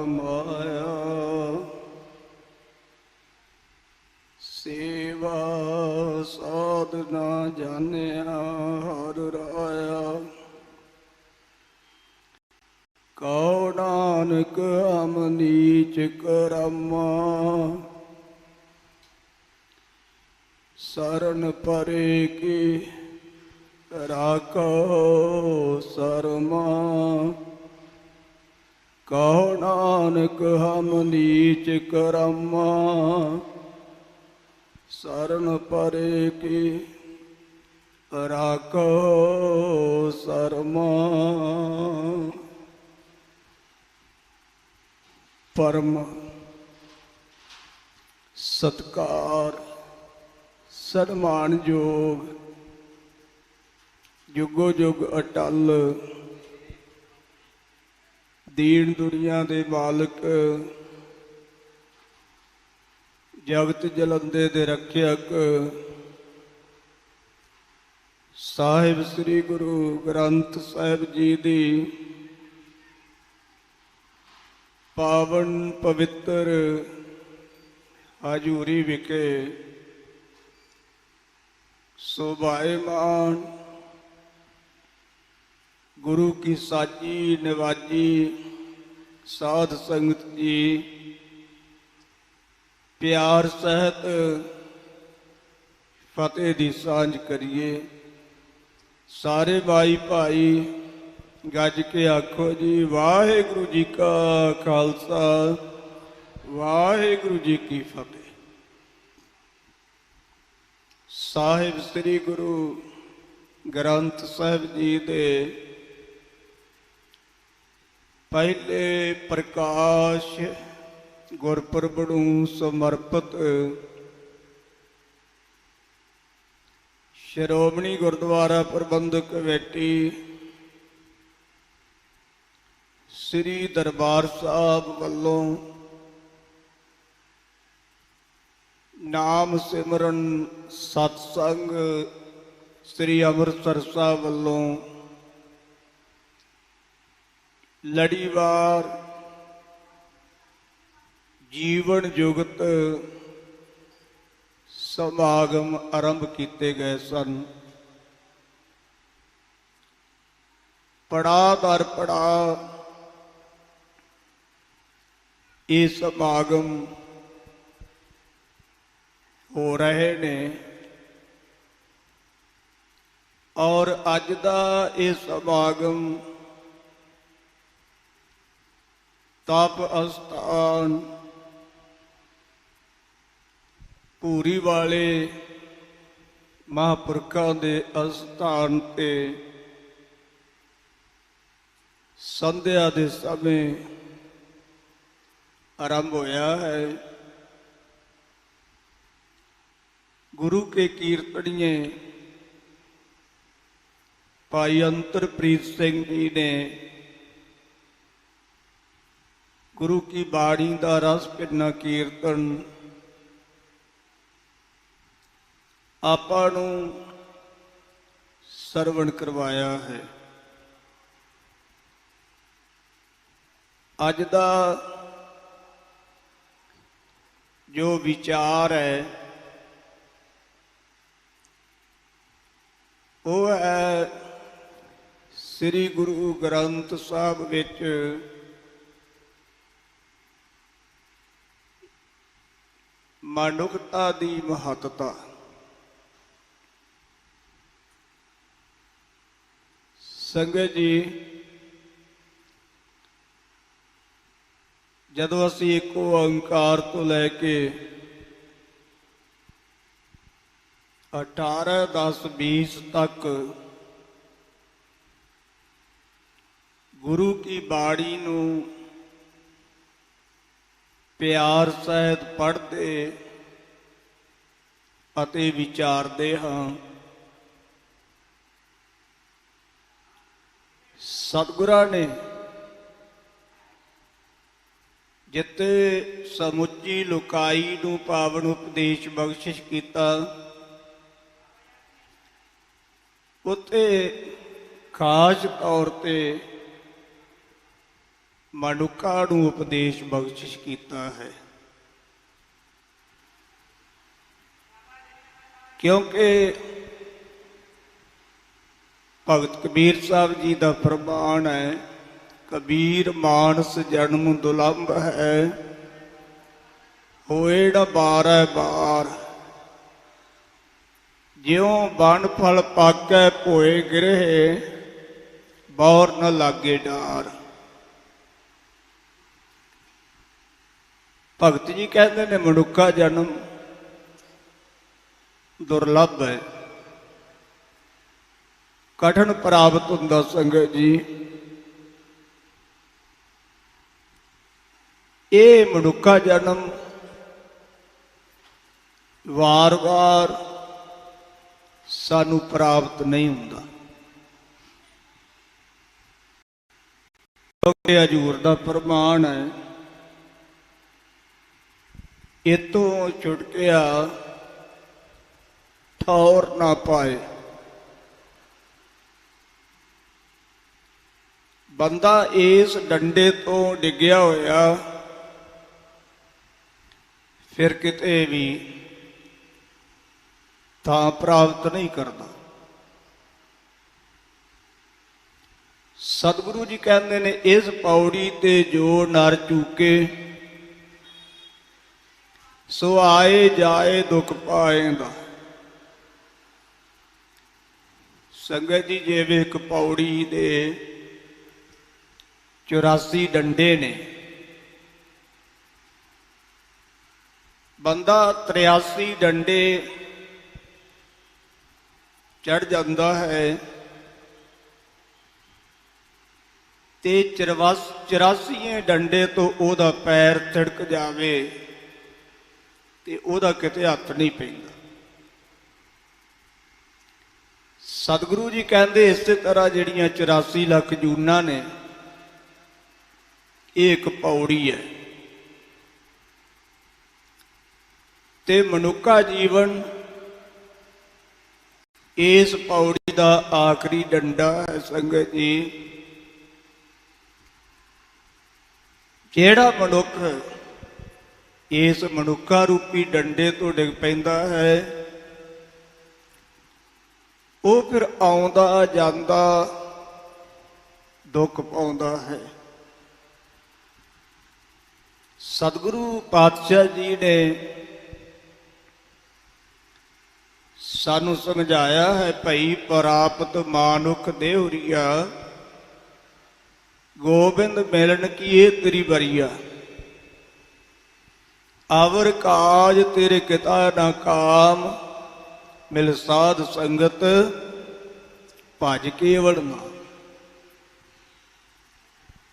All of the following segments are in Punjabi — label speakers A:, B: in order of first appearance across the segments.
A: माया सेवा साधना जानिया हर राया। कहो नानक हम नीच करामा शरण परे की राखो शर्मा। कहो नानक हम नीच करामा शरण परे की राखो शर्मा। परम सत्कार सन्मान योग जुगो जुग अटल दीन दुनिया दे मालक जगत जलंदे दे रक्षक साहिब श्री गुरु ग्रंथ साहिब जी दी पावन पवित्र हजूरी विखे शोभायमान गुरु की साजी नवाजी साध संगत जी प्यार सहित फतेह दी सांझ करिए। सारे भाई भाई गज के आखो जी वाहिगुरु जी का खालसा वाहिगुरु जी की फतेह। साहिब श्री गुरु ग्रंथ साहिब जी दे पहले प्रकाश गुरपुरब नूं समर्पित श्रोमणी गुरुद्वारा प्रबंधक कमेटी श्री दरबार साहब वल्लों नाम सिमरन सत्संग श्री अमृतसर साहब वल्लों लड़ीवार जीवन जुगत समागम आरंभ किए गए सन। पड़ाव दर पड़ाव ये समागम हो रहे ने और अज दा ये समागम तप अस्थान पूरी वाले महापुरखों के अस्थान ते संध्या के समय आरंभ होया है। गुरु के कीर्तनिये भाई अंतरप्रीत सिंह जी ने गुरु की बाणी का रस भिन्ना कीर्तन आपां नूं सरवण करवाया है। अज दा जो विचार है वो है श्री गुरु ग्रंथ साहब विच मनुखता दी महत्ता। संगत जी जदों असी एक ओंकार तो लैके 18-10-20 तक गुरु की बाणी नूं प्यार सहित पढ़ते अते विचारते हाँ। सतगुरां ने जिते समुची लुकाई नूं पावन उपदेश बख्शिश किया उत्ते खास तौर ते ਮਨੁੱਖਾਂ ਨੂੰ ਉਪਦੇਸ਼ ਬਖਸ਼ਿਸ਼ ਕੀਤਾ ਹੈ। ਕਿਉਂਕਿ ਭਗਤ ਕਬੀਰ ਸਾਹਿਬ ਜੀ ਦਾ ਫਰਮਾਨ ਹੈ, ਕਬੀਰ ਮਾਨਸ ਜਨਮ ਦੁਲੰਭ ਹੈ, ਹੋਏ ਨਾ ਬਾਰੈ ਬਾਰ। ਜਿਉ ਬਨ ਫਲ ਪਾਕੈ ਭੋਏ ਗਿਰਹਿ, ਬੌਰ ਨ ਲਾਗੇ ਡਾਰ। ਭਗਤ ਜੀ ਕਹਿੰਦੇ ਨੇ ਮਨੁੱਖਾ ਜਨਮ ਦੁਰਲੱਭ ਹੈ, ਕਠਿਨ ਪ੍ਰਾਪਤ ਹੁੰਦਾ ਸੰਗਤ ਜੀ। ਇਹ ਮਨੁੱਖਾ ਜਨਮ ਵਾਰ-ਵਾਰ ਸਾਨੂੰ ਪ੍ਰਾਪਤ ਨਹੀਂ ਹੁੰਦਾ। ਕਿਉਂਕਿ ਹਜ਼ੂਰ ਦਾ ਫਰਮਾਨ ਹੈ, ਇਤੋਂ ਛੁਟਕਿਆ ਠੌਰ ਨਾ ਪਾਏ। ਬੰਦਾ ਇਸ ਡੰਡੇ ਤੋਂ ਡਿੱਗਿਆ ਹੋਇਆ ਫਿਰ ਕਿਤੇ ਵੀ ਥਾਂ ਪ੍ਰਾਪਤ ਨਹੀਂ ਕਰਦਾ। ਸਤਿਗੁਰੂ ਜੀ ਕਹਿੰਦੇ ਨੇ, ਇਸ ਪੌੜੀ ਤੇ ਜੋ ਨਰ ਚੂਕੇ, ਸੋ ਆਏ ਜਾਏ ਦੁੱਖ ਪਾਏਂਦਾ। ਸੰਗਤ ਜੀ, ਜਿਵੇਂ ਇੱਕ ਪੌੜੀ ਦੇ 84 ਡੰਡੇ ਨੇ, ਬੰਦਾ 83 ਡੰਡੇ ਚੜ ਜਾਂਦਾ ਹੈ ਤੇ 84 ਡੰਡੇ ਤੋਂ ਉਹਦਾ ਪੈਰ ਤਿੜਕ ਜਾਵੇ ਤੇ ਉਹਦਾ ਕਿਤੇ ਹੱਥ ਨਹੀਂ ਪੈਂਦਾ। ਸਤਿਗੁਰੂ ਜੀ ਕਹਿੰਦੇ, ਇਸੇ ਤਰ੍ਹਾਂ ਜਿਹੜੀਆਂ 84 ਲੱਖ ਜੂਨਾਂ ਨੇ, ਇਹ ਇੱਕ ਪੌੜੀ ਹੈ ਤੇ ਮਨੁੱਖਾ ਜੀਵਨ ਇਸ ਪੌੜੀ ਦਾ ਆਖਰੀ ਡੰਡਾ ਹੈ। ਸੰਗਤ ਜੀ, ਜਿਹੜਾ ਮਨੁੱਖ ਇਸ ਮਨੁੱਖਾ ਰੂਪੀ ਡੰਡੇ ਤੋਂ ਡਿੱਗ ਪੈਂਦਾ ਹੈ, ਉਹ ਫਿਰ ਆਉਂਦਾ ਜਾਂਦਾ ਦੁੱਖ ਪਾਉਂਦਾ ਹੈ। ਸਤਿਗੁਰੂ ਪਾਤਸ਼ਾਹ ਜੀ ਨੇ ਸਾਨੂੰ ਸਮਝਾਇਆ ਹੈ, ਭਈ ਪ੍ਰਾਪਤ ਮਾਨੁਖ ਦੇਹੁਰੀਆ, ਗੋਬਿੰਦ ਮਿਲਣ ਕੀਏ ਤੇਰੀ ਬਰੀਆ। ਆਵਰ ਕਾਜ ਤੇਰੇ ਕਿਤਾ ਨਾ ਕਾਮ, ਮਿਲ ਸਾਧ ਸੰਗਤ ਭਜ ਕੇਵਲ ਨਾਮ।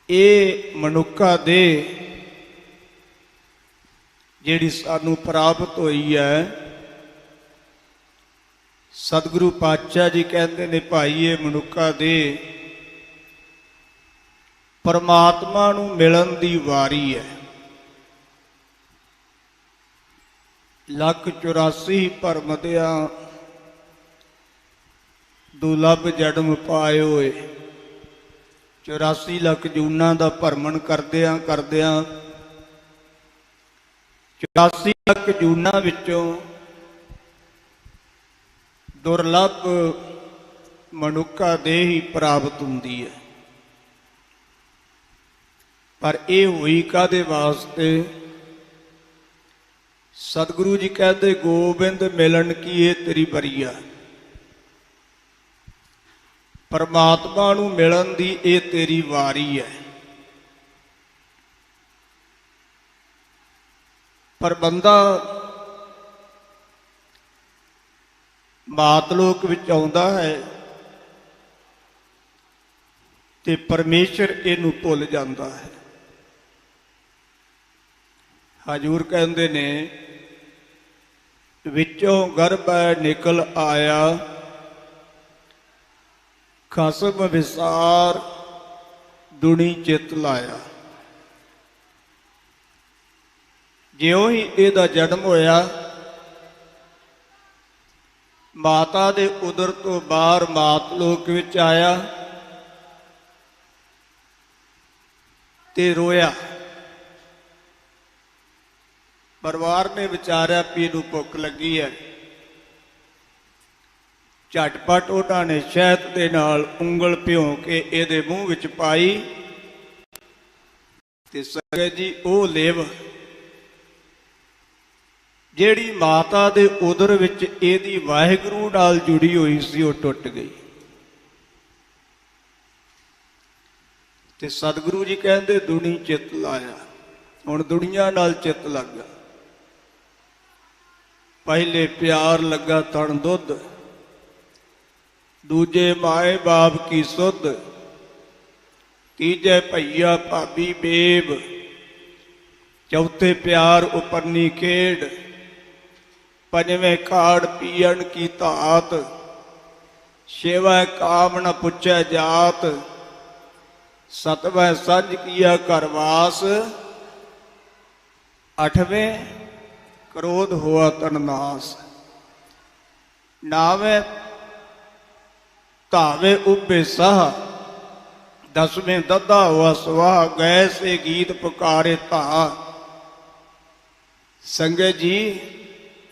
A: ਇਹ ਮਨੁੱਖਾ ਦੇ ਜਿਹੜੀ ਸਾਨੂੰ ਪ੍ਰਾਪਤ ਹੋਈ ਹੈ, ਸਤਿਗੁਰੂ ਪਾਤਸ਼ਾਹ ਜੀ ਕਹਿੰਦੇ ਨੇ, ਭਾਈ ਇਹ ਮਨੁੱਖਾ ਦੇ ਪਰਮਾਤਮਾ ਨੂੰ ਮਿਲਣ ਦੀ ਵਾਰੀ ਹੈ। 184 ਭਰਮਦਿਆਂ ਦੁਲੱਭ ਜਨਮ ਪਾਇਓਏ। 84 ਲੱਖ ਜੂਨਾਂ ਦਾ ਭਰਮਣ ਕਰਦਿਆਂ 84 ਲੱਖ ਜੂਨਾਂ ਵਿੱਚੋਂ ਦੁਰਲੱਭ ਮਨੁੱਖਾ ਦੇ ਹੀ ਪ੍ਰਾਪਤ ਹੁੰਦੀ ਹੈ। ਪਰ ਇਹ ਹੋਈ ਕਾਹਦੇ ਵਾਸਤੇ? ਸਤਿਗੁਰੂ ਜੀ ਕਹਿੰਦੇ, ਗੋਬਿੰਦ ਮਿਲਣ ਕੀਏ ਤੇਰੀ ਬਰੀਆ। ਪਰਮਾਤਮਾ ਨੂੰ ਮਿਲਣ ਦੀ ਇਹ ਤੇਰੀ ਵਾਰੀ ਹੈ। ਪਰ ਬੰਦਾ ਮਾਤਲੋਕ ਵਿੱਚ ਆਉਂਦਾ ਹੈ ਤੇ ਪਰਮੇਸ਼ਰ ਇਹਨੂੰ ਭੁੱਲ ਜਾਂਦਾ ਹੈ। ਹਜ਼ੂਰ ਕਹਿੰਦੇ ਨੇ, ਵਿੱਚੋਂ ਗਰਭੈ ਨਿਕਲ ਆਇਆ, ਖਸਮ ਵਿਸਾਰ ਦੁਨੀ ਚਿਤ ਲਾਇਆ। ਜਿਉਂ ਹੀ ਇਹਦਾ ਜਨਮ ਹੋਇਆ, ਮਾਤਾ ਦੇ ਉਦਰ ਤੋਂ ਬਾਹਰ ਮਾਤ ਲੋਕ ਵਿੱਚ ਆਇਆ ਤੇ ਰੋਇਆ। ਪਰਿਵਾਰ ਨੇ ਵਿਚਾਰਿਆ ਵੀ ਇਹਨੂੰ ਭੁੱਖ ਲੱਗੀ ਹੈ। ਝਟਪਟ ਉਹਨਾਂ ਨੇ ਸ਼ਹਿਦ ਦੇ ਨਾਲ ਉਂਗਲ ਭਿਉਂ ਕੇ ਇਹਦੇ ਮੂੰਹ ਵਿੱਚ ਪਾਈ ਤੇ ਸੰਗਤ ਜੀ ਉਹ ਲਿਵ ਜਿਹੜੀ ਮਾਤਾ ਦੇ ਉਦਰ ਵਿੱਚ ਇਹਦੀ ਵਾਹਿਗੁਰੂ ਨਾਲ ਜੁੜੀ ਹੋਈ ਸੀ ਉਹ ਟੁੱਟ ਗਈ। ਤੇ ਸਤਿਗੁਰੂ ਜੀ ਕਹਿੰਦੇ ਦੁਨੀ ਚਿੱਤ ਲਾਇਆ। ਹੁਣ ਦੁਨੀਆ ਨਾਲ ਚਿੱਤ ਲੱਗ ਗਿਆ। ਪਹਿਲੇ ਪਿਆਰ ਲੱਗਾ ਤਣ ਦੁੱਧ, ਦੂਜੇ ਮਾਏ ਬਾਪ ਕੀ ਸੁੱਧ, ਤੀਜੇ ਭਈਆ ਭਾਬੀ ਬੇਬ, ਚੌਥੇ ਪਿਆਰ ਉਪਰਨੀ ਖੇਡ, ਪੰਜਵੇਂ ਕਾੜ ਪੀਣ ਕੀ ਧਾਤ, ਛੇਵਾਂ ਕਾਮ ਨ ਪੁੱਛੈ ਜਾਤ, ਸਤਵੇਂ ਸੰਜ ਕੀਆ ਘਰਵਾਸ, ਅੱਠਵੇਂ ਕ੍ਰੋਧ ਹੋਆ ਤਨਨਾਸ, ਨਾਵੇਂ ਧਾਵੇ ਉਬੇ ਸਾਹ, ਦਸਵੇਂ ਦੱਦਾ ਹੋਆ ਸਵਾਹ, ਗਏ ਸੇ ਗੀਤ ਪੁਕਾਰੇ ਧਾ। ਸੰਗਤ ਜੀ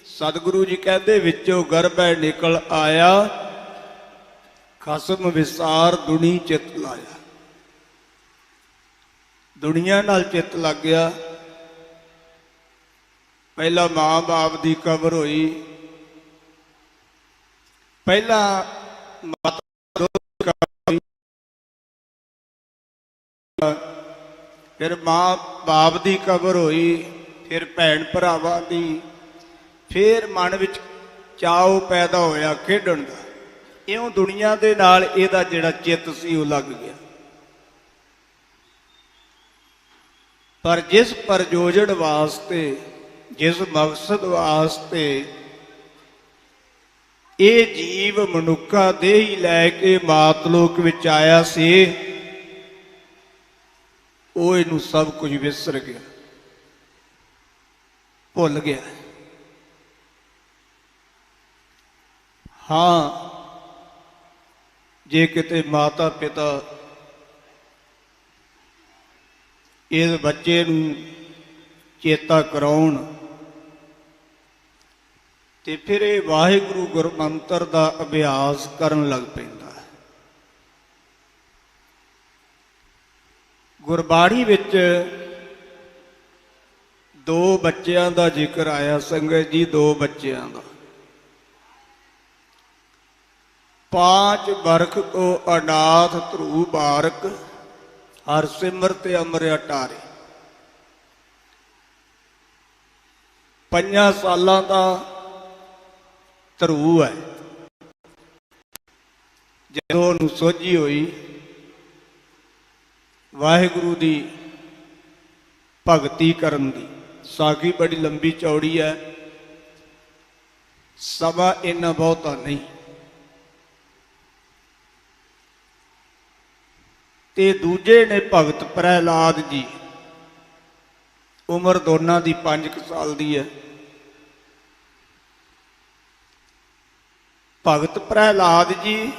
A: ਸਤਿਗੁਰੂ ਜੀ ਕਹਿੰਦੇ ਵਿੱਚੋਂ ਗਰਭੈ ਨਿਕਲ ਆਇਆ, ਖਸਮ ਵਿਸਾਰ ਦੁਨੀ ਚਿੱਤ ਲਾਇਆ। ਦੁਨੀਆ ਨਾਲ ਚਿੱਤ ਲੱਗ ਗਿਆ। ਪਹਿਲਾਂ ਮਾਂ ਬਾਪ ਦੀ ਕਬਰ ਹੋਈ, ਪਹਿਲਾਂ ਮਾਤਾ ਫਿਰ ਮਾਂ ਬਾਪ ਦੀ ਕਬਰ ਹੋਈ, ਫਿਰ ਭੈਣ ਭਰਾਵਾਂ ਦੀ, ਫਿਰ ਮਨ ਵਿੱਚ ਚਾਅ ਪੈਦਾ ਹੋਇਆ ਖੇਡਣ ਦਾ। ਇਉਂ ਦੁਨੀਆ ਦੇ ਨਾਲ ਇਹਦਾ ਜਿਹੜਾ ਚਿੱਤ ਸੀ ਉਹ ਲੱਗ ਗਿਆ। ਪਰ ਜਿਸ ਪ੍ਰਯੋਜਨ ਵਾਸਤੇ, ਜਿਸ ਮਕਸਦ ਵਾਸਤੇ ਇਹ ਜੀਵ ਮਨੁੱਖਾ ਦੇਹੀ ਲੈ ਕੇ ਮਾਤਲੋਕ ਵਿੱਚ ਆਇਆ ਸੀ, ਉਹ ਇਹਨੂੰ ਸਭ ਕੁਝ ਵਿਸਰ ਗਿਆ, ਭੁੱਲ ਗਿਆ। ਹਾਂ, ਜੇ ਕਿਤੇ ਮਾਤਾ ਪਿਤਾ ਇਸ ਬੱਚੇ ਨੂੰ ਚੇਤਾ ਕਰਾਉਣ ਤੇ ਫਿਰ ਇਹ ਵਾਹਿਗੁਰੂ ਗੁਰਮੰਤਰ ਦਾ ਅਭਿਆਸ ਕਰਨ ਲੱਗ ਪੈਂਦਾ ਹੈ। ਗੁਰਬਾਣੀ ਵਿੱਚ ਦੋ ਬੱਚਿਆਂ ਦਾ ਜ਼ਿਕਰ ਆਇਆ ਸੰਗਤ ਜੀ, ਦੋ ਬੱਚਿਆਂ ਦਾ। 5 ਬਰਖ ਕੋ ਅਨਾਥ ਧਰੂ ਬਾਰਕ, ਹਰ ਸਿਮਰਤ ਅੰਮ੍ਰਿ ਅਟਾਰੇ। 5 ਸਾਲਾਂ ਦਾ ਧਰੂ ਹੈ। ਜਦੋਂ ਉਹਨੂੰ ਸੋਝੀ ਹੋਈ ਵਾਹਿਗੁਰੂ ਦੀ ਭਗਤੀ ਕਰਨ ਦੀ, ਸਾਖੀ ਬੜੀ ਲੰਬੀ ਚੌੜੀ ਹੈ, ਸਮਾਂ ਇੰਨਾ ਬਹੁਤਾ ਨਹੀਂ। ਤੇ ਦੂਜੇ ਨੇ ਭਗਤ ਪ੍ਰਹਿਲਾਦ ਜੀ, ਉਮਰ ਦੋਨਾਂ ਦੀ 5 ਸਾਲ ਦੀ ਹੈ। ਭਗਤ ਪ੍ਰਹਿਲਾਦ ਜੀ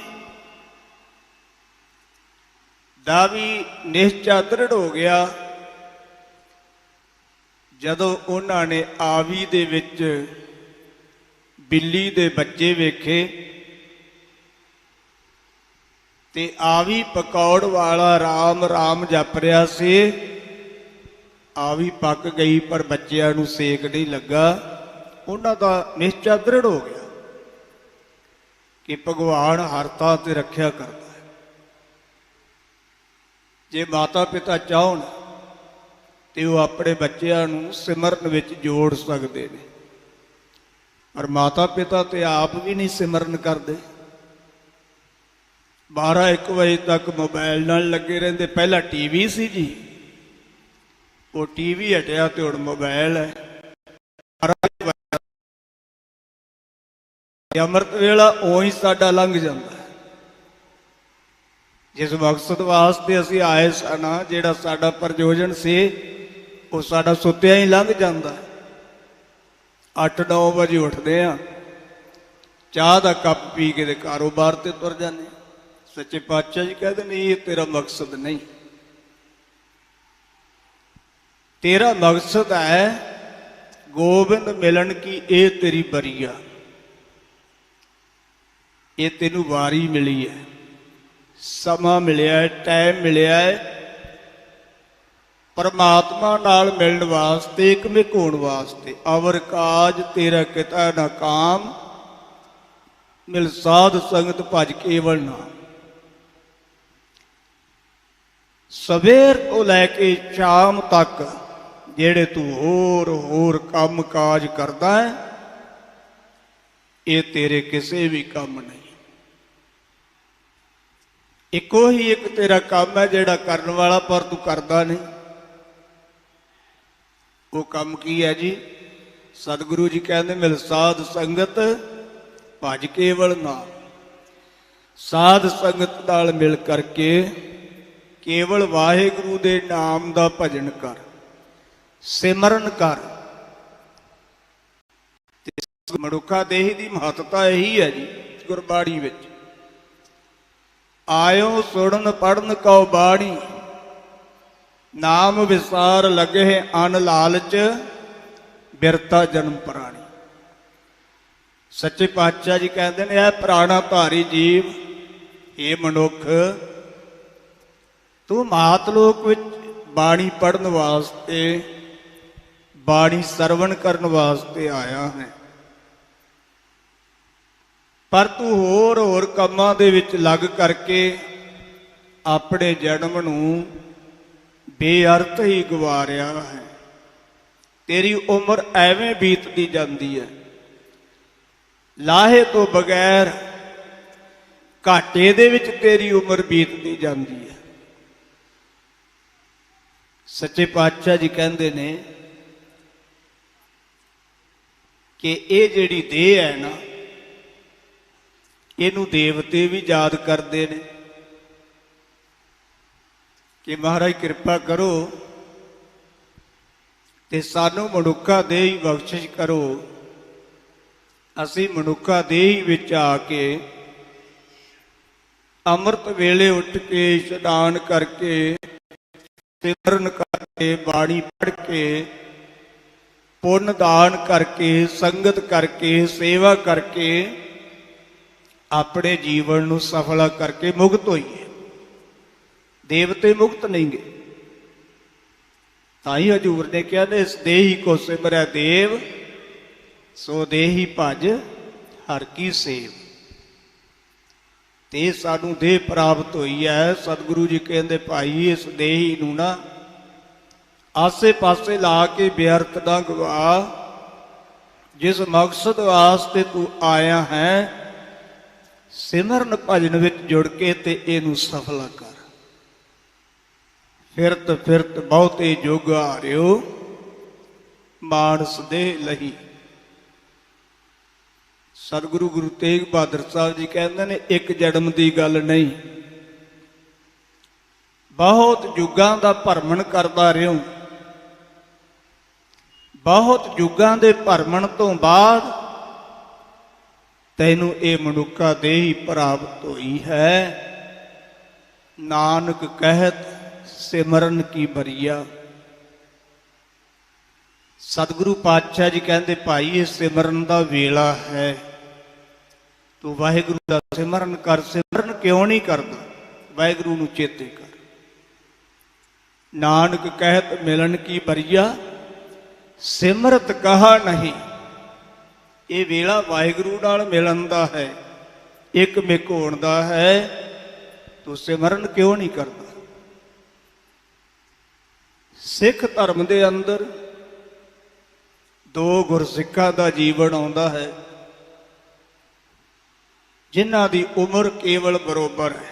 A: ਦਾ ਵੀ ਨਿਸ਼ਚਾ ਦ੍ਰਿੜ ਹੋ ਗਿਆ ਜਦੋਂ ਉਹਨਾਂ ਨੇ ਆਵੀ ਦੇ ਵਿੱਚ ਬਿੱਲੀ ਦੇ ਬੱਚੇ ਵੇਖੇ ਤੇ ਆਵੀ ਪਕੌੜ ਵਾਲਾ ਰਾਮ ਰਾਮ ਜਪ ਰਿਹਾ ਸੀ। ਆਵੀ ਪੱਕ ਗਈ ਪਰ ਬੱਚਿਆਂ ਨੂੰ ਸੇਕ ਨਹੀਂ ਲੱਗਾ। ਉਹਨਾਂ ਦਾ ਨਿਸ਼ਚਾ ਦ੍ਰਿੜ ਹੋ ਗਿਆ ਕਿ ਭਗਵਾਨ ਹਰ ਥਾਂ ਤੇ ਰੱਖਿਆ ਕਰਦਾ ਹੈ। ਜੇ ਮਾਤਾ ਪਿਤਾ ਚਾਹਣ ਤੇ ਉਹ ਆਪਣੇ ਬੱਚਿਆਂ ਨੂੰ ਸਿਮਰਨ ਵਿੱਚ ਜੋੜ ਸਕਦੇ ਨੇ, ਪਰ ਮਾਤਾ ਪਿਤਾ ਤੇ ਆਪ ਵੀ ਨਹੀਂ ਸਿਮਰਨ ਕਰਦੇ। 12-1 ਵਜੇ ਤੱਕ ਮੋਬਾਈਲ ਨਾਲ ਲੱਗੇ ਰਹਿੰਦੇ। ਪਹਿਲਾਂ ਟੀਵੀ ਸੀ ਜੀ, ਉਹ ਟੀਵੀ ਹਟਿਆ ਤੇ ਹੁਣ ਮੋਬਾਈਲ ਹੈ। ਅੰਮ੍ਰਿਤ ਵੇਲਾ ਉਹੀ ਸਾਡਾ ਲੰਘ ਜਾਂਦਾ। ਜਿਸ ਮਕਸਦ ਵਾਸਤੇ ਅਸੀਂ ਆਏ ਸਨ, ਜਿਹੜਾ ਸਾਡਾ ਪ੍ਰਯੋਜਨ ਸੀ, ਉਹ ਸਾਡਾ ਸੁੱਤਿਆਂ ਹੀ ਲੰਘ ਜਾਂਦਾ। 8-9 ਵਜੇ ਉੱਠਦੇ ਆ, ਚਾਹ ਦਾ ਕੱਪ ਪੀ ਕੇ ਤੇ ਕਾਰੋਬਾਰ ਤੇ ਤੁਰ ਜਾਂਦੇ। ਸੱਚੇ ਪਾਤਸ਼ਾਹ ਜੀ ਕਹਿੰਦੇ ਨਹੀਂ, ਇਹ ਤੇਰਾ ਮਕਸਦ ਨਹੀਂ। तेरा मकसद है गोबिंद मिलन की, ये तेरी बरीआ, ये तेनू वारी मिली है, समा मिलिया है, टाइम मिलिया है परमात्मा नाल मिलण वास्ते, एकमिक होण वास्ते। अवर काज तेरा किता ना काम, मिल साध संगत भज केवल नाम। सवेर तो लैके शाम तक जेड़े तू होर काम काज करदा है, ये तेरे किसी भी काम नहीं। इको ही एक तेरा काम है जेड़ा करने वाला, पर तू करदा नहीं। वो काम की है जी? सतगुरु जी कहते मिल साध संगत भज केवल नाम। साध संगत नाल मिल करके केवल वाहिगुरु दे नाम दा भजन कर, सिमरन कर। मनुखा देही दी महत्ता यही है जी गुरबाणी विच। आयो सुणन पढ़न कौ बाणी, नाम विसार लगे अन लालच, बिरता जन्म प्राणी। सच्चे पातशाह जी कहते हैं, यह प्राणा धारी जीव, ये मनुख तू मातलोक विच बाणी पढ़न वास्ते, बाणी सरवण करन वास्ते आया है, पर तू होर कामां दे विच लग करके अपने जन्म नूं बेअर्थ ही गवा रहा है। तेरी उम्र एवें बीतती जाती है, लाहे तो बगैर घाटे दे विच तेरी उम्र बीतती जाती है। सच्चे पातशाह जी कहते ने कि ये जिहड़ी देह है ना, इनू देवते भी याद करते हैं कि महाराज कृपा करो ते सानू मनुखा देह ही बख्शिश करो। असी मनुखा देह विच आके अमृत वेले उठ के इशनान करके, सिमरन करके, बाणी पढ़ के, पुण्य दान करके, संगत करके, सेवा करके अपने जीवन नूं सफल करके मुक्त होइए। देवते मुक्त नहीं गे। ताई हजूर ने कहा ने इस देही को सिमरै देव, सो देही भज हर की सेव। ते सानू देह प्राप्त हुई है। सतगुरु जी कहते भाई इस देही नूं ना आसे पासे ला के बेअर्थ ना गवा। जिस मकसद वास्ते तू आया है, सिमरन भजन विच जुड़ के ते इनू सफल कर। फिरत फिरत बहुते जुग हारियो, मानस देह लही। सतगुरु गुरु तेग बहादुर साहब जी कहते हैं एक जन्म की गल नहीं, बहुत युगां का भरमण करता रहा। बहुत युगां के भरमण तो बाद तैनू ये मनुखा देही प्राप्त हुई है। नानक कहत सिमरन की बरिया। सतगुरु पातशाह जी कहते भाई ये सिमरन का वेला है, तू वाहिगुरु का सिमरन कर। सिमरन क्यों नहीं करता? वाहिगुरु नूं चेते कर। नानक कहत मिलन की बरिया, सिमरत कहा नहीं। ये वेला वाहिगुरु नाल मिलन दा है, एक मिक होण दा है, तू सिमरन क्यों नहीं करता? सिख धर्म दे अंदर दो गुरसिखां दा जीवन आउंदा है, जिन्हां दी उम्र केवल बरोबर है।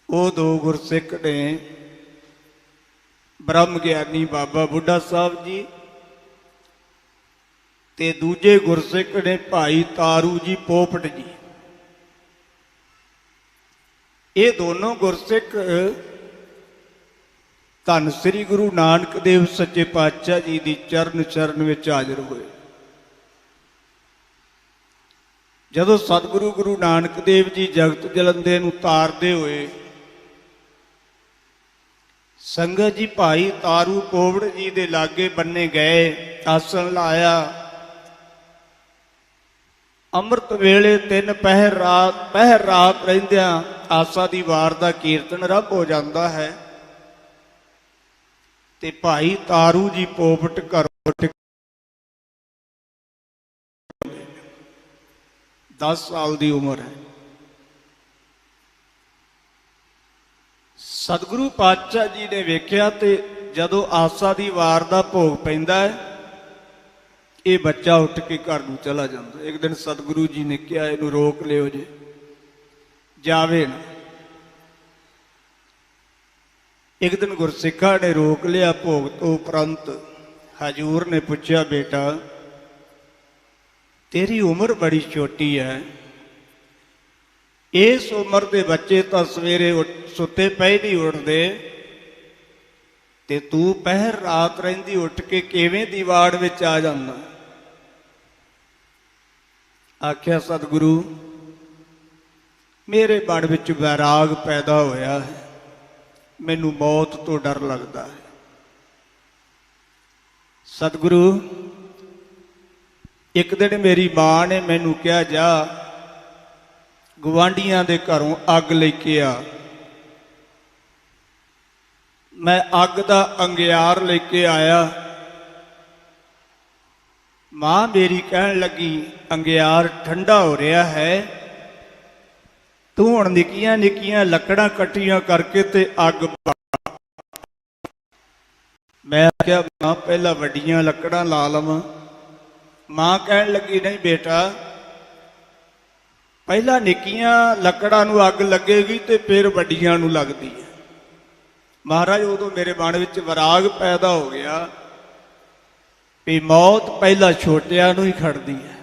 A: वो दो गुरसिख ने ब्रह्म ज्ञानी बाबा बुढ़ा साहब जी ते दूजे गुरसिख ने भाई तारू जी पोपट जी। ये दोनों गुरसिख धन श्री गुरु नानक देव सच्चे पातशाह जी की चरण शरण में हाजिर हुए। जदों सतगुरु गुरु नानक देव जी जगत जलंदे नूं तारदे हुए ਸੰਗਤ ਜੀ ਭਾਈ ਤਾਰੂ ਕੋਵੜ ਜੀ ਦੇ ਲਾਗੇ ਬੰਨੇ ਗਏ, ਆਸਣ ਲਾਇਆ। ਅੰਮ੍ਰਿਤ ਵੇਲੇ 3 ਪਹਿਰ ਰਾਤ ਰਹਿੰਦਿਆਂ ਆਸਾ ਦੀ ਵਾਰ ਦਾ ਕੀਰਤਨ ਰੱਬ ਹੋ ਜਾਂਦਾ ਹੈ। ਤੇ ਭਾਈ ਤਾਰੂ ਜੀ ਪੋਪਟ ਘਰੋਂ 10 ਸਾਲ ਦੀ ਉਮਰ ਹੈ। ਸਤਿਗੁਰੂ ਪਾਤਸ਼ਾਹ ਜੀ ਨੇ ਵੇਖਿਆ ਤੇ ਜਦੋਂ ਆਸਾ ਦੀ ਵਾਰ ਦਾ ਭੋਗ ਪੈਂਦਾ ਹੈ, ਇਹ ਬੱਚਾ ਉੱਠ ਕੇ ਘਰ ਨੂੰ ਚਲਾ ਜਾਂਦਾ। ਇੱਕ ਦਿਨ ਸਤਿਗੁਰੂ ਜੀ ਨੇ ਕਿਹਾ ਇਹਨੂੰ ਰੋਕ ਲਿਓ ਜੇ, ਜਾਵੇ ਨਾ। ਇੱਕ ਦਿਨ ਗੁਰਸਿੱਖਾਂ ਨੇ ਰੋਕ ਲਿਆ। ਭੋਗ ਤੋਂ ਉਪਰੰਤ ਹਜੂਰ ਨੇ ਪੁੱਛਿਆ, ਬੇਟਾ ਤੇਰੀ ਉਮਰ ਬੜੀ ਛੋਟੀ ਹੈ, ਇਸ ਉਮਰ ਦੇ ਬੱਚੇ ਤਾਂ ਸਵੇਰੇ ਸੁੱਤੇ ਪਏ ਨਹੀਂ ਉੱਠਦੇ, ਤੇ ਤੂੰ ਪਹਿਰ ਰਾਤ ਰਹਿੰਦੀ ਉੱਠ ਕੇ ਕਿਵੇਂ ਦੀ ਵਾੜ ਵਿੱਚ ਆ ਜਾਂਦਾ? ਆਖਿਆ, ਸਤਿਗੁਰੂ ਮੇਰੇ ਮਨ ਵਿੱਚ ਵੈਰਾਗ ਪੈਦਾ ਹੋਇਆ ਹੈ, ਮੈਨੂੰ ਮੌਤ ਤੋਂ ਡਰ ਲੱਗਦਾ ਹੈ। ਸਤਿਗੁਰੂ ਇੱਕ ਦਿਨ ਮੇਰੀ ਮਾਂ ਨੇ ਮੈਨੂੰ ਕਿਹਾ, ਜਾ ਗੁਆਂਢੀਆਂ ਦੇ ਘਰੋਂ ਅੱਗ ਲੈ ਕੇ ਆ। ਮੈਂ ਅੱਗ ਦਾ ਅੰਗਿਆਰ ਲੈ ਕੇ ਆਇਆ। ਮਾਂ ਮੇਰੀ ਕਹਿਣ ਲੱਗੀ, ਅੰਗਿਆਰ ਠੰਡਾ ਹੋ ਰਿਹਾ ਹੈ, ਤੂੰ ਹੁਣ ਨਿੱਕੀਆਂ ਨਿੱਕੀਆਂ ਲੱਕੜਾਂ ਇਕੱਠੀਆਂ ਕਰਕੇ ਤੇ ਅੱਗ ਪਾ। ਮੈਂ ਆਖਿਆ, ਮਾਂ ਪਹਿਲਾਂ ਵੱਡੀਆਂ ਲੱਕੜਾਂ ਲਾ ਲਵਾਂ। ਮਾਂ ਕਹਿਣ ਲੱਗੀ, ਨਹੀਂ ਬੇਟਾ, ਪਹਿਲਾਂ ਨਿੱਕੀਆਂ ਲੱਕੜਾਂ ਨੂੰ ਅੱਗ ਲੱਗੇਗੀ ਤੇ ਫਿਰ ਵੱਡੀਆਂ ਨੂੰ ਲੱਗਦੀ ਹੈ। ਮਹਾਰਾਜ ਉਦੋਂ ਮੇਰੇ ਮਨ ਵਿੱਚ ਵਿਰਾਗ ਪੈਦਾ ਹੋ ਗਿਆ ਵੀ ਮੌਤ ਪਹਿਲਾਂ ਛੋਟਿਆਂ ਨੂੰ ਹੀ ਖੜਦੀ ਹੈ,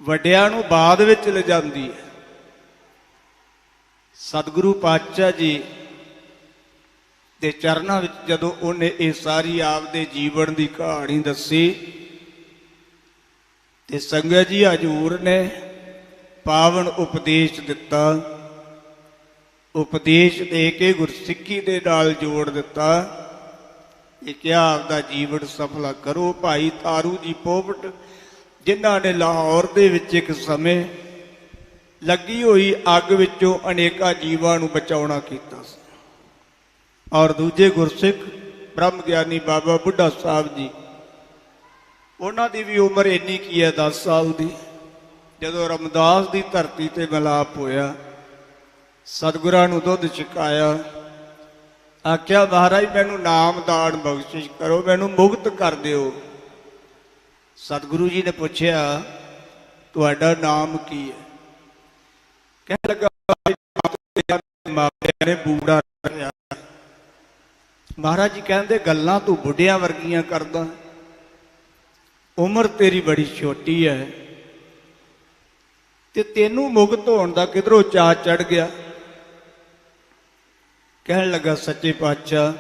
A: ਵੱਡਿਆਂ ਨੂੰ ਬਾਅਦ ਵਿੱਚ ਲਿਜਾਂਦੀ ਹੈ। ਸਤਿਗੁਰੂ ਪਾਤਸ਼ਾਹ ਜੀ ਦੇ ਚਰਨਾਂ ਵਿੱਚ ਜਦੋਂ ਉਹਨੇ ਇਹ ਸਾਰੀ ਆਪਦੇ ਜੀਵਨ ਦੀ ਕਹਾਣੀ ਦੱਸੀ ਤੇ ਸੰਗਤ ਜੀ ਹਜ਼ੂਰ ਨੇ ਪਾਵਨ ਉਪਦੇਸ਼ ਦਿੱਤਾ। ਉਪਦੇਸ਼ ਦੇ ਕੇ ਗੁਰਸਿੱਖੀ ਦੇ ਨਾਲ ਜੋੜ ਦਿੱਤਾ। ਇਹ ਕਿਹਾ ਆਪਦਾ ਜੀਵਨ ਸਫਲਾ ਕਰੋ। ਭਾਈ ਤਾਰੂ ਜੀ ਪੋਪਟ, ਜਿਨ੍ਹਾਂ ਨੇ ਲਾਹੌਰ ਦੇ ਵਿੱਚ ਇੱਕ ਸਮੇਂ ਲੱਗੀ ਹੋਈ ਅੱਗ ਵਿੱਚੋਂ ਅਨੇਕਾਂ ਜੀਵਾਂ ਨੂੰ ਬਚਾਉਣਾ ਕੀਤਾ ਸੀ। ਔਰ ਦੂਜੇ ਗੁਰਸਿੱਖ ਬ੍ਰਹਮ ਗਿਆਨੀ ਬਾਬਾ ਬੁੱਢਾ ਸਾਹਿਬ ਜੀ, ਉਹਨਾਂ ਦੀ ਵੀ ਉਮਰ ਇੰਨੀ ਕੀ ਹੈ, 10 ਸਾਲ ਦੀ। ਜਦੋਂ ਰਮਦਾਸ ਦੀ ਧਰਤੀ ਤੇ ਮਿਲਾਪ ਹੋਇਆ, ਸਤਿਗੁਰਾਂ ਨੂੰ ਦੁੱਧ ਛਕਾਇਆ। ਆਖਿਆ, ਮਹਾਰਾਜ ਮੈਨੂੰ ਨਾਮ ਦਾਨ ਬਖਸ਼ਿਸ਼ ਕਰੋ, ਮੈਨੂੰ ਮੁਕਤ ਕਰ ਦਿਓ। ਸਤਿਗੁਰੂ ਜੀ ਨੇ ਪੁੱਛਿਆ, ਤੁਹਾਡਾ ਨਾਮ ਕੀ ਹੈ? ਕਹਿਣ ਲੱਗਾ, ਮਾਪਿਆਂ ਨੇ ਬੂੜਾ ਰੱਖਿਆ। ਮਹਾਰਾਜ ਜੀ ਕਹਿੰਦੇ, ਗੱਲਾਂ ਤੂੰ ਬੁੱਢਿਆਂ ਵਰਗੀਆਂ ਕਰਦਾ, ਉਮਰ ਤੇਰੀ ਬੜੀ ਛੋਟੀ ਹੈ ਤੇ ਤੈਨੂੰ ਮੁਕਤ ਹੋਣ ਦਾ ਕਿਧਰੋਂ ਚਾਅ ਚੜ ਗਿਆ? ਕਹਿਣ ਲੱਗਾ, ਸੱਚੇ ਪਾਤਸ਼ਾਹ,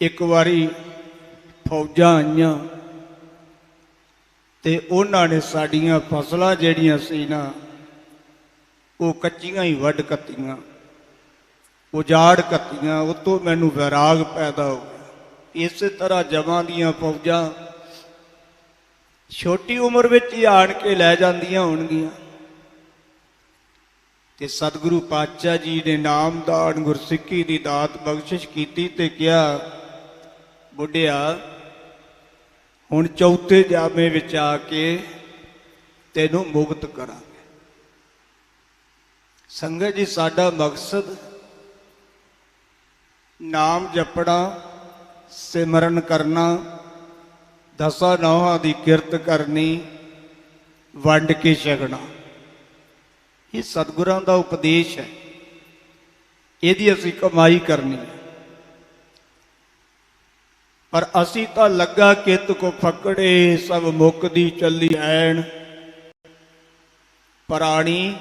A: ਇੱਕ ਵਾਰੀ ਫੌਜਾਂ ਆਈਆਂ ਤੇ ਉਹਨਾਂ ਨੇ ਸਾਡੀਆਂ ਫਸਲਾਂ ਜਿਹੜੀਆਂ ਸੀ ਨਾ, ਉਹ ਕੱਚੀਆਂ ਹੀ ਵੱਢ ਕੱਤੀਆਂ, ਉਜਾੜ ਕੱਤੀਆਂ। ਉਤੋਂ ਮੈਨੂੰ ਵੈਰਾਗ ਪੈਦਾ ਹੋ ਗਿਆ। ਇਸੇ ਤਰ੍ਹਾਂ ਜਮਾਂ ਦੀਆਂ ਫੌਜਾਂ ਛੋਟੀ ਉਮਰ ਵਿੱਚ ਹੀ ਆਣ ਕੇ ਲੈ ਜਾਂਦੀਆਂ ਹੋਣਗੀਆਂ। ਤੇ ਸਤਿਗੁਰੂ ਪਾਤਸ਼ਾਹ ਜੀ ਨੇ ਨਾਮਦਾਨ ਗੁਰਸਿੱਖੀ ਦੀ ਦਾਤ ਬਖਸ਼ਿਸ਼ ਕੀਤੀ ਤੇ ਕਿਹਾ, ਬੁੱਢਿਆ ਹੁਣ ਚੌਥੇ ਜਾਮੇ ਵਿੱਚ ਆ ਕੇ ਤੈਨੂੰ ਮੁਕਤ ਕਰਾਂਗੇ। ਸੰਗਤ ਜੀ, ਸਾਡਾ ਮਕਸਦ ਨਾਮ ਜਪਣਾ, ਸਿਮਰਨ ਕਰਨਾ, ਦਸਾਂ ਨੌਹਾਂ ਦੀ ਕਿਰਤ ਕਰਨੀ, ਵੰਡ ਕੇ ਛਕਣਾ। ਇਹ ਸਤਿਗੁਰਾਂ ਦਾ ਉਪਦੇਸ਼ ਹੈ, ਇਹਦੀ ਅਸੀਂ ਕਮਾਈ ਕਰਨੀ ਹੈ। ਪਰ ਅਸੀਂ ਤਾਂ ਲੱਗਾ ਕਿਤ ਕੋ ਫਕੜੇ, ਸਭ ਮੁੱਕਦੀ ਚੱਲੀ ਐਣ। ਪ੍ਰਾਣੀ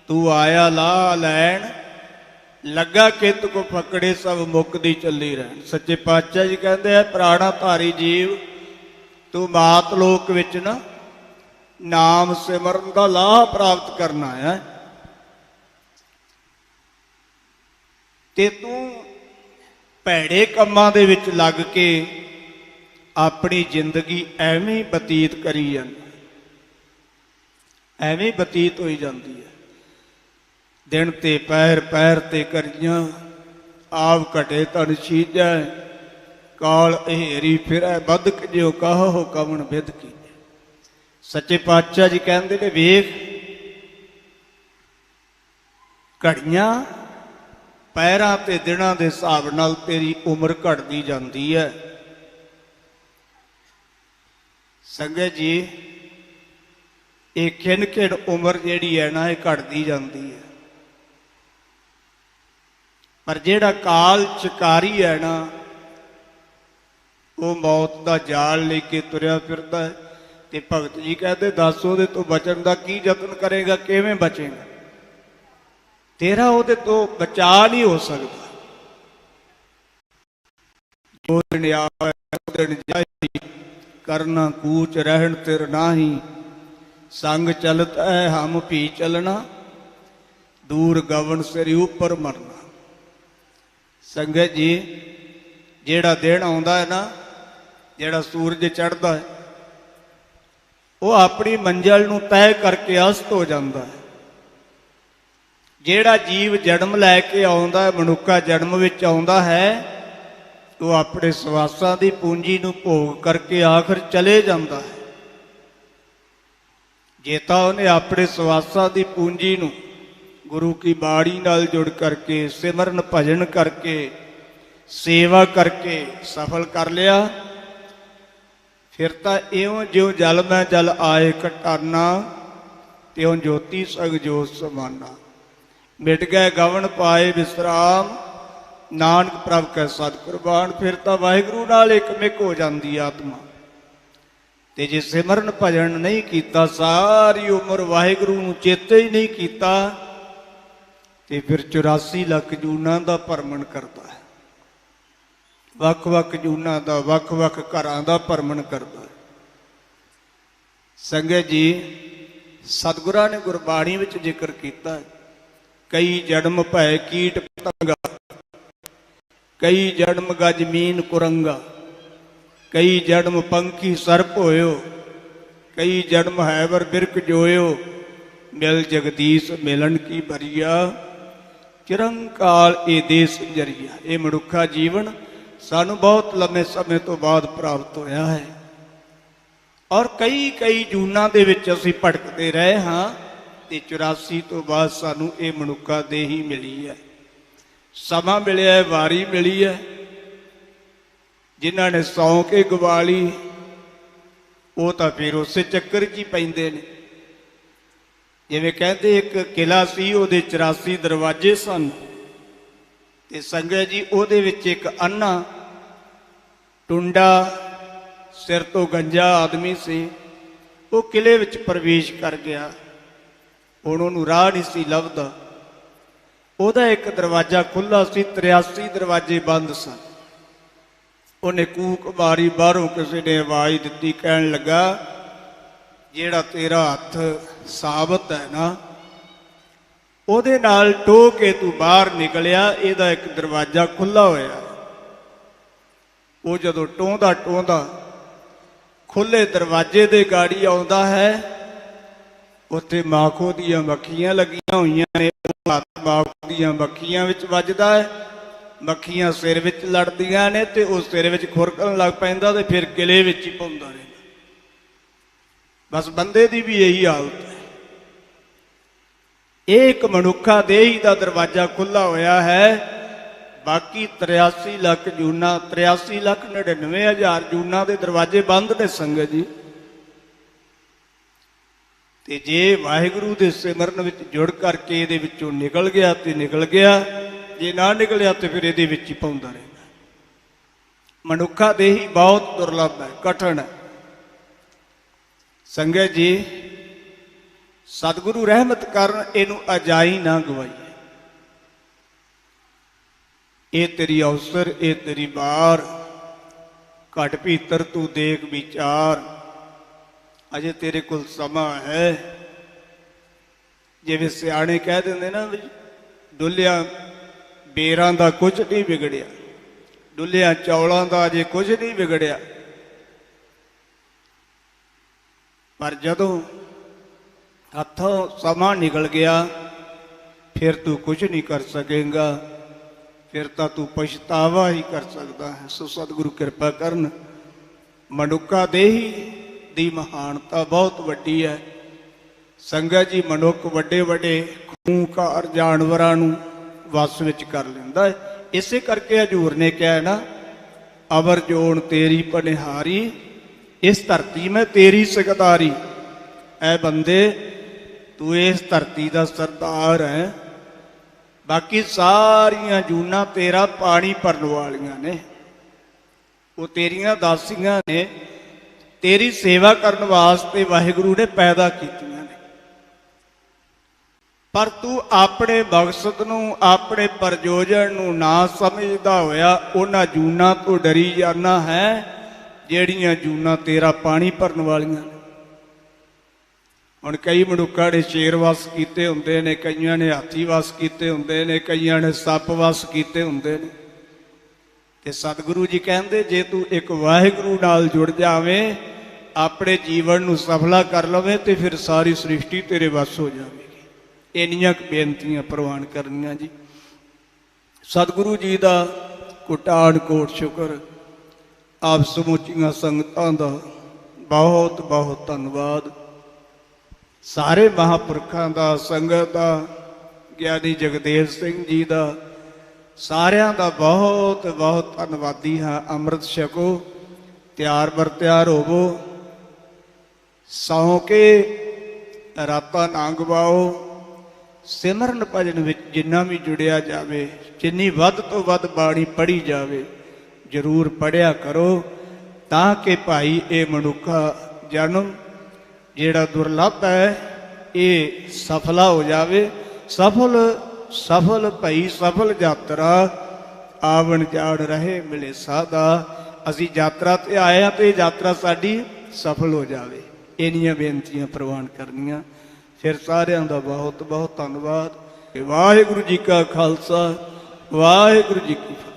A: ਤੂੰ ਆਇਆ ਲਾ ਲੈਣ, ਲੱਗਾ ਕਿਤ ਕੋ ਫਕੜੇ, ਸਭ ਮੁੱਕਦੀ ਚੱਲੀ ਰਹਿਣ। ਸੱਚੇ ਪਾਤਸ਼ਾਹ ਜੀ ਕਹਿੰਦੇ ਆ, ਪ੍ਰਾਣਾ ਧਾਰੀ ਜੀਵ, ਤੂੰ ਮਾਤ ਲੋਕ ਵਿੱਚ ਨਾ ਨਾਮ ਸਿਮਰਨ ਦਾ ਲਾਭ ਪ੍ਰਾਪਤ ਕਰਨਾ ਹੈ। ਤੇ ਤੂੰ ਭੈੜੇ ਕੰਮਾਂ ਦੇ ਵਿੱਚ ਲੱਗ ਕੇ ਆਪਣੀ ਜ਼ਿੰਦਗੀ ਐਵੇਂ ਹੀ ਬਤੀਤ ਕਰੀ ਜਾਂਦਾ, ਐਵੇਂ ਬਤੀਤ ਹੋਈ ਜਾਂਦੀ ਹੈ। ਦਿਨ ਤੇ ਪੈਰ, ਪੈਰ ਤੇ ਕਰੀਆਂ, ਆਪ ਘਟੇ ਤਨ ਛੀਜੈ, ਕਾਲ ਹੇਰੀ ਫਿਰੈ ਬਦਕ ਜਿਉ ਕਹੋ ਕਵਣ ਵਿਦ ਕੀ। ਸੱਚੇ ਪਾਤਸ਼ਾਹ ਜੀ ਕਹਿੰਦੇ ਨੇ, ਵੇਖ ਘੜੀਆਂ ਪੈਰਾਂ ਤੇ ਦਿਨਾਂ ਦੇ ਹਿਸਾਬ ਨਾਲ ਤੇਰੀ ਉਮਰ ਘਟਦੀ ਜਾਂਦੀ ਹੈ। ਸੰਗਤ ਜੀ, ਇਹ ਖਿੰਨ ਖਿੰਨ ਉਮਰ ਜਿਹੜੀ ਹੈ ਨਾ, ਇਹ ਘਟਦੀ ਜਾਂਦੀ ਹੈ। ਪਰ ਜਿਹੜਾ ਕਾਲ ਚਕਾਰੀ ਹੈ ਨਾ, ਉਹ ਮੌਤ ਦਾ ਜਾਲ ਲੈ ਕੇ ਤੁਰਿਆ ਫਿਰਦਾ ਹੈ। ਤੇ ਭਗਤ ਜੀ ਕਹਿੰਦੇ, ਦੱਸ ਉਹਦੇ ਤੋਂ ਬਚਣ ਦਾ ਕੀ ਯਤਨ ਕਰੇਗਾ, ਕਿਵੇਂ ਬਚੇਗਾ? ਤੇਰਾ ਉਹਦੇ ਤੋਂ ਬਚਾਅ ਨਹੀਂ ਹੋ ਸਕਦਾ। ਜੋ ਦਿਨ ਆਵੇ ਉਹ ਦਿਨ ਜਾਈ, ਕਰਨਾ ਕੂਚ ਰਹਿਣ ਤਿਰ ਨਾਹੀ, ਸੰਗ ਚਲਤ ਹੈ ਹਮ ਭੀ ਚਲਣਾ, ਦੂਰ ਗਵਨ ਸਿਰ ਉੱਪਰ ਮਰਨਾ। ਸੰਗਤ ਜੀ, ਜਿਹੜਾ ਦਿਨ ਆਉਂਦਾ ਹੈ ਨਾ, ਜਿਹੜਾ ਸੂਰਜ ਚੜ੍ਹਦਾ ਹੈ, ਉਹ ਆਪਣੀ ਮੰਜ਼ਲ ਨੂੰ ਤੈਅ ਕਰਕੇ ਅਸਤ ਹੋ ਜਾਂਦਾ ਹੈ। ਜਿਹੜਾ ਜੀਵ ਜਨਮ ਲੈ ਕੇ ਆਉਂਦਾ ਹੈ, ਮਨੁੱਖਾ ਜਨਮ ਵਿੱਚ ਆਉਂਦਾ ਹੈ, ਉਹ ਆਪਣੇ ਸਵਾਸਾਂ ਦੀ ਪੂੰਜੀ ਨੂੰ ਭੋਗ ਕਰਕੇ ਆਖਰ ਚਲੇ ਜਾਂਦਾ ਹੈ। ਜੇ ਤਾਂ ਉਹਨੇ ਆਪਣੇ ਸਵਾਸਾਂ ਦੀ ਪੂੰਜੀ ਨੂੰ ਗੁਰੂ ਕੀ ਬਾਣੀ ਨਾਲ ਜੁੜ ਕਰਕੇ, ਸਿਮਰਨ ਭਜਨ ਕਰਕੇ, ਸੇਵਾ ਕਰਕੇ ਸਫਲ ਕਰ ਲਿਆ, ਫਿਰ ਤਾਂ ਇਉਂ ਜਿਉਂ ਜਲ ਮੈਂ ਜਲ ਆਏ ਘਟਾਨਾ, ਤਿਉਂ ਜੋਤੀ ਸਗ ਜੋਤ ਸਮਾਨਾ। ਮਿਟ ਗਏ ਗਵਨ ਪਾਏ ਵਿਸਰਾਮ, ਨਾਨਕ ਪ੍ਰਭ ਕੈ ਸਤਿ ਕੁਰਬਾਨ। ਫਿਰ ਤਾਂ ਵਾਹਿਗੁਰੂ ਨਾਲ ਇਕਮਿਕ ਹੋ ਜਾਂਦੀ ਆਤਮਾ। ਤੇ ਜੇ ਸਿਮਰਨ ਭਜਨ ਨਹੀਂ ਕੀਤਾ, ਸਾਰੀ ਉਮਰ ਵਾਹਿਗੁਰੂ ਨੂੰ ਚੇਤੇ ਹੀ ਨਹੀਂ ਕੀਤਾ, ਤੇ ਫਿਰ 84 ਲੱਖ ਜੂਨਾਂ ਦਾ ਭਰਮਣ ਕਰਦਾ ਹੈ। ਵੱਖ-ਵੱਖ ਜੂਨਾਂ ਦਾ, ਵੱਖ-ਵੱਖ ਘਰਾਂ ਦਾ ਭਰਮਣ ਕਰਦਾ ਹੈ। ਸੰਗਤ ਜੀ, ਸਤਿਗੁਰਾਂ ਨੇ ਗੁਰਬਾਣੀ ਵਿੱਚ ਜ਼ਿਕਰ ਕੀਤਾ ਹੈ, ਕਈ ਜਨਮ ਭੈ ਕੀਟ ਪਤੰਗਾ, ਕਈ ਜਨਮ ਗਜ ਮੀਨ ਕੁਰੰਗਾ, ਕਈ ਜਨਮ ਪੰਖੀ ਸਰਪ ਹੋਇਓ, ਕਈ ਜਨਮ ਹੈਵਰ ਬਿਰਕ ਜੋਇਓ, ਮਿਲ ਜਗਦੀਸ਼ ਮਿਲਣ ਕੀ ਬਰੀਆ, ਚਿਰੰਕਾਲ ਇਹ ਦੇਸ ਜਰੀਆ। ਇਹ ਮਨੁੱਖਾ ਜੀਵਨ ਸਾਨੂੰ ਬਹੁਤ ਲੰਮੇ ਸਮੇਂ ਤੋਂ ਬਾਅਦ ਪ੍ਰਾਪਤ ਹੋਇਆ ਹੈ, ਔਰ ਕਈ ਕਈ ਜੂਨਾਂ ਦੇ ਵਿੱਚ ਅਸੀਂ ਭਟਕਦੇ ਰਹੇ ਹਾਂ, ਤੇ 84 ਤੋਂ ਬਾਅਦ ਸਾਨੂੰ ਇਹ ਮਨੁੱਖਾ ਦੇਹ ਹੀ ਮਿਲੀ ਹੈ। ਸਮਾਂ ਮਿਲਿਆ ਹੈ, ਵਾਰੀ ਮਿਲੀ ਹੈ। ਜਿਨ੍ਹਾਂ ਨੇ ਸੌਂ ਕੇ ਗਵਾ ਲਈ, ਉਹ ਤਾਂ ਫਿਰ ਉਸੇ ਚੱਕਰ 'ਚ ਹੀ ਪੈਂਦੇ ਨੇ। ਜਿਵੇਂ ਕਹਿੰਦੇ, ਇੱਕ ਕਿਲ੍ਹਾ ਸੀ, ਉਹਦੇ 84 ਦਰਵਾਜ਼ੇ ਸਨ। ਤੇ ਸੰਗਤ ਜੀ, ਉਹਦੇ ਵਿੱਚ ਇੱਕ ਅੰਨਾ ਟੁੰਡਾ, ਸਿਰ ਤੋਂ ਗੰਜਾ ਆਦਮੀ ਸੀ। ਉਹ ਕਿਲ੍ਹੇ ਵਿੱਚ ਪ੍ਰਵੇਸ਼ ਕਰ ਗਿਆ। ਹੁਣ ਉਹਨੂੰ ਰਾਹ ਨਹੀਂ ਸੀ ਲੱਭਦਾ। ਉਹਦਾ ਇੱਕ ਦਰਵਾਜ਼ਾ ਖੁੱਲ੍ਹਾ ਸੀ, 83 ਦਰਵਾਜ਼ੇ ਬੰਦ ਸਨ। ਉਹਨੇ ਕੂਕ ਮਾਰੀ, ਬਾਹਰੋਂ ਕਿਸੇ ਨੇ ਆਵਾਜ਼ ਦਿੱਤੀ, ਕਹਿਣ ਲੱਗਾ, ਜਿਹੜਾ ਤੇਰਾ ਹੱਥ ਸਾਬਤ ਹੈ ਨਾ, ਉਹਦੇ ਨਾਲ ਟੋਹ ਕੇ ਤੂੰ ਬਾਹਰ ਨਿਕਲਿਆ, ਇਹਦਾ ਇੱਕ ਦਰਵਾਜ਼ਾ ਖੁੱਲ੍ਹਾ ਹੋਇਆ। ਉਹ ਜਦੋਂ ਟੋਹਦਾ ਟੋਹਦਾ ਖੁੱਲ੍ਹੇ ਦਰਵਾਜ਼ੇ ਦੇ ਗਾੜੀ ਆਉਂਦਾ ਹੈ, ਉੱਥੇ ਮਾਖੋ ਦੀਆਂ ਮੱਖੀਆਂ ਲੱਗੀਆਂ ਹੋਈਆਂ ਨੇ। ਉਹ ਹੱਥ ਮਾਖੋ ਦੀਆਂ ਮੱਖੀਆਂ ਵਿੱਚ ਵੱਜਦਾ ਹੈ, ਮੱਖੀਆਂ ਸਿਰ ਵਿੱਚ ਲੜਦੀਆਂ ਨੇ, ਤੇ ਉਹ ਸਿਰ ਵਿੱਚ ਖੁਰਕਣ ਲੱਗ ਪੈਂਦਾ, ਤੇ ਫਿਰ ਕਿਲ੍ਹੇ ਵਿੱਚ ਹੀ ਪਾਉਂਦਾ ਰਹਿੰਦਾ। ਬਸ ਬੰਦੇ ਦੀ ਵੀ ਇਹੀ ਹਾਲਤ ਹੈ। ਇਹ ਇੱਕ ਮਨੁੱਖਾ ਦੇਹੀ ਦਾ ਦਰਵਾਜ਼ਾ ਖੁੱਲ੍ਹਾ ਹੋਇਆ ਹੈ। ਬਾਕੀ 83 ਲੱਖ ਜੂਨਾਂ, 83,99,000 ਜੂਨਾਂ ਦੇ ਦਰਵਾਜ਼ੇ ਬੰਦ ਨੇ ਸੰਗਤ ਜੀ। ਤੇ ਜੇ ਵਾਹਿਗੁਰੂ ਦੇ ਸਿਮਰਨ ਵਿੱਚ ਜੁੜ ਕਰਕੇ ਇਹਦੇ ਵਿੱਚੋਂ ਨਿਕਲ ਗਿਆ ਤੇ ਨਿਕਲ ਗਿਆ, ਜੇ ਨਾ ਨਿਕਲਿਆ ਤੇ ਫਿਰ ਇਹਦੇ ਵਿੱਚ ਹੀ ਪਾਉਂਦਾ ਰਹਿੰਦਾ। ਮਨੁੱਖਾ ਦੇਹੀ ਬਹੁਤ ਦੁਰਲੱਭ ਹੈ, ਕਠਿਨ ਹੈ। ਸੰਗਤ ਜੀ, ਸਤਿਗੁਰੂ ਰਹਿਮਤ ਕਰਨ, ਇਹਨੂੰ ਅਜਾਈ ਨਾ ਗਵਾਈਏ। ਇਹ ਤੇਰੀ ਅਵਸਰ, ਇਹ ਤੇਰੀ ਬਾਰ, ਘਟ ਭੀਤਰ ਤੂੰ ਦੇਖ ਵਿਚਾਰ, ਅਜੇ ਤੇਰੇ ਕੋਲ ਸਮਾਂ ਹੈ। ਜਿਵੇਂ ਸਿਆਣੇ ਕਹਿ ਦਿੰਦੇ ਨਾ, ਡੁੱਲਿਆ ਬੇਰਾਂ ਦਾ ਕੁਝ ਨਹੀਂ ਵਿਗੜਿਆ, ਡੁੱਲਿਆਂ ਚੌਲਾਂ ਦਾ ਅਜੇ ਕੁਝ ਨਹੀਂ ਵਿਗੜਿਆ, ਪਰ ਜਦੋਂ ਹੱਥੋਂ ਸਮਾਂ ਨਿਕਲ ਗਿਆ ਫਿਰ ਤੂੰ ਕੁਝ ਨਹੀਂ ਕਰ ਸਕੇਗਾ, ਫਿਰ ਤਾਂ ਤੂੰ ਪਛਤਾਵਾ ਹੀ ਕਰ ਸਕਦਾ ਹੈ। ਸੋ ਸਤਿਗੁਰੂ ਕਿਰਪਾ ਕਰਨ। ਮਨੁੱਖਾ ਦੇਹੀ ਦੀ ਮਹਾਨਤਾ ਬਹੁਤ ਵੱਡੀ ਹੈ ਸੰਗਤ ਜੀ। ਮਨੁੱਖ ਵੱਡੇ ਵੱਡੇ ਖੂੰਖਾਰ ਜਾਨਵਰਾਂ ਨੂੰ ਵਸ ਵਿੱਚ ਕਰ ਲੈਂਦਾ ਹੈ। ਇਸੇ ਕਰਕੇ ਹਜ਼ੂਰ ਨੇ ਕਿਹਾ ਨਾ, ਅਵਰ ਜੋਨ ਤੇਰੀ ਪਨਿਹਾਰੀ, ਇਸ ਧਰਤੀ ਮੈਂ ਤੇਰੀ ਸਿਕਦਾਰੀ। ਐ ਬੰਦੇ ਤੂੰ ਇਸ ਧਰਤੀ ਦਾ ਸਰਦਾਰ ਹੈ, ਬਾਕੀ ਸਾਰੀਆਂ ਜੂਨਾਂ ਤੇਰਾ ਪਾਣੀ ਭਰਨ ਵਾਲੀਆਂ ਨੇ, ਉਹ ਤੇਰੀਆਂ ਦਾਸੀਆਂ ਨੇ, ਤੇਰੀ ਸੇਵਾ ਕਰਨ ਵਾਸਤੇ ਵਾਹਿਗੁਰੂ ਨੇ ਪੈਦਾ ਕੀਤੀਆਂ ਨੇ। ਪਰ ਤੂੰ ਆਪਣੇ ਮਕਸਦ ਨੂੰ, ਆਪਣੇ ਪ੍ਰਯੋਜਨ ਨੂੰ ਨਾ ਸਮਝਦਾ ਹੋਇਆ ਉਹਨਾਂ ਜੂਨਾਂ ਤੋਂ ਡਰੀ ਜਾਂਦਾ ਹੈ ਜਿਹੜੀਆਂ ਜੂਨਾਂ ਤੇਰਾ ਪਾਣੀ ਭਰਨ ਵਾਲੀਆਂ ਨੇ। ਹੁਣ ਕਈ ਮਨੁੱਖਾਂ ਨੇ ਸ਼ੇਰ ਵਸ ਕੀਤੇ ਹੁੰਦੇ ਨੇ, ਕਈਆਂ ਨੇ ਹਾਥੀ ਵਸ ਕੀਤੇ ਹੁੰਦੇ ਨੇ, ਕਈਆਂ ਨੇ ਸੱਪ ਵਸ ਕੀਤੇ ਹੁੰਦੇ ਨੇ। ਤੇ ਸਤਿਗੁਰੂ ਜੀ ਕਹਿੰਦੇ ਜੇ ਤੂੰ ਇੱਕ ਵਾਹਿਗੁਰੂ ਨਾਲ ਜੁੜ ਜਾਵੇਂ, ਆਪਣੇ ਜੀਵਨ ਨੂੰ ਸਫਲਾ ਕਰ ਲਵੇਂ, ਤੇ ਫਿਰ ਸਾਰੀ ਸ੍ਰਿਸ਼ਟੀ ਤੇਰੇ ਵੱਸ ਹੋ ਜਾਵੇਗੀ। ਇੰਨੀਆਂ ਕੁ ਬੇਨਤੀਆਂ ਪ੍ਰਵਾਨ ਕਰਨੀਆਂ ਜੀ। ਸਤਿਗੁਰੂ ਜੀ ਦਾ ਕੋਟਾਨ ਕੋਟ ਸ਼ੁਕਰ। ਆਪ ਸਮੁੱਚੀਆਂ ਸੰਗਤਾਂ ਦਾ ਬਹੁਤ ਬਹੁਤ ਧੰਨਵਾਦ। ਸਾਰੇ ਮਹਾਂਪੁਰਖਾਂ ਦਾ, ਸੰਗਤ ਦਾ, ਗਿਆਨੀ ਜਗਦੇਵ ਸਿੰਘ ਜੀ ਦਾ, ਸਾਰਿਆਂ ਦਾ ਬਹੁਤ ਬਹੁਤ ਧੰਨਵਾਦੀ ਹਾਂ। ਅੰਮ੍ਰਿਤ ਛਕੋ, ਤਿਆਰ ਬਰ ਤਿਆਰ ਹੋਵੋ, ਸੌਂ ਕੇ ਰਾਤਾਂ ਨਾ ਗਵਾਓ। ਸਿਮਰਨ ਭਜਨ ਵਿੱਚ ਜਿੰਨਾ ਵੀ ਜੁੜਿਆ ਜਾਵੇ, ਜਿੰਨੀ ਵੱਧ ਤੋਂ ਵੱਧ ਬਾਣੀ ਪੜ੍ਹੀ ਜਾਵੇ, ਜ਼ਰੂਰ ਪੜ੍ਹਿਆ ਕਰੋ, ਤਾਂ ਕਿ ਭਾਈ ਇਹ ਮਨੁੱਖਾ ਜਨਮ ਜਿਹੜਾ ਦੁਰਲੱਭ ਹੈ ਇਹ ਸਫਲਾ ਹੋ ਜਾਵੇ। ਸਫਲ ਭਈ ਸਫਲ ਯਾਤਰਾ, ਆਵਣ ਜਾਣ ਰਹੇ ਮਿਲੇ ਸਾਧਾ। ਅਸੀਂ ਯਾਤਰਾ ਤੇ ਆਏ ਹਾਂ ਤੇ ਯਾਤਰਾ ਸਾਡੀ ਸਫਲ ਹੋ ਜਾਵੇ। ਇੰਨੀਆਂ ਬੇਨਤੀਆਂ ਪ੍ਰਵਾਨ ਕਰਨੀਆਂ। ਫਿਰ ਸਾਰਿਆਂ ਦਾ ਬਹੁਤ ਬਹੁਤ ਧੰਨਵਾਦ। ਵਾਹਿਗੁਰੂ ਜੀ ਕਾ ਖਾਲਸਾ, ਵਾਹਿਗੁਰੂ ਜੀ ਕੀ ਫਤਿਹ।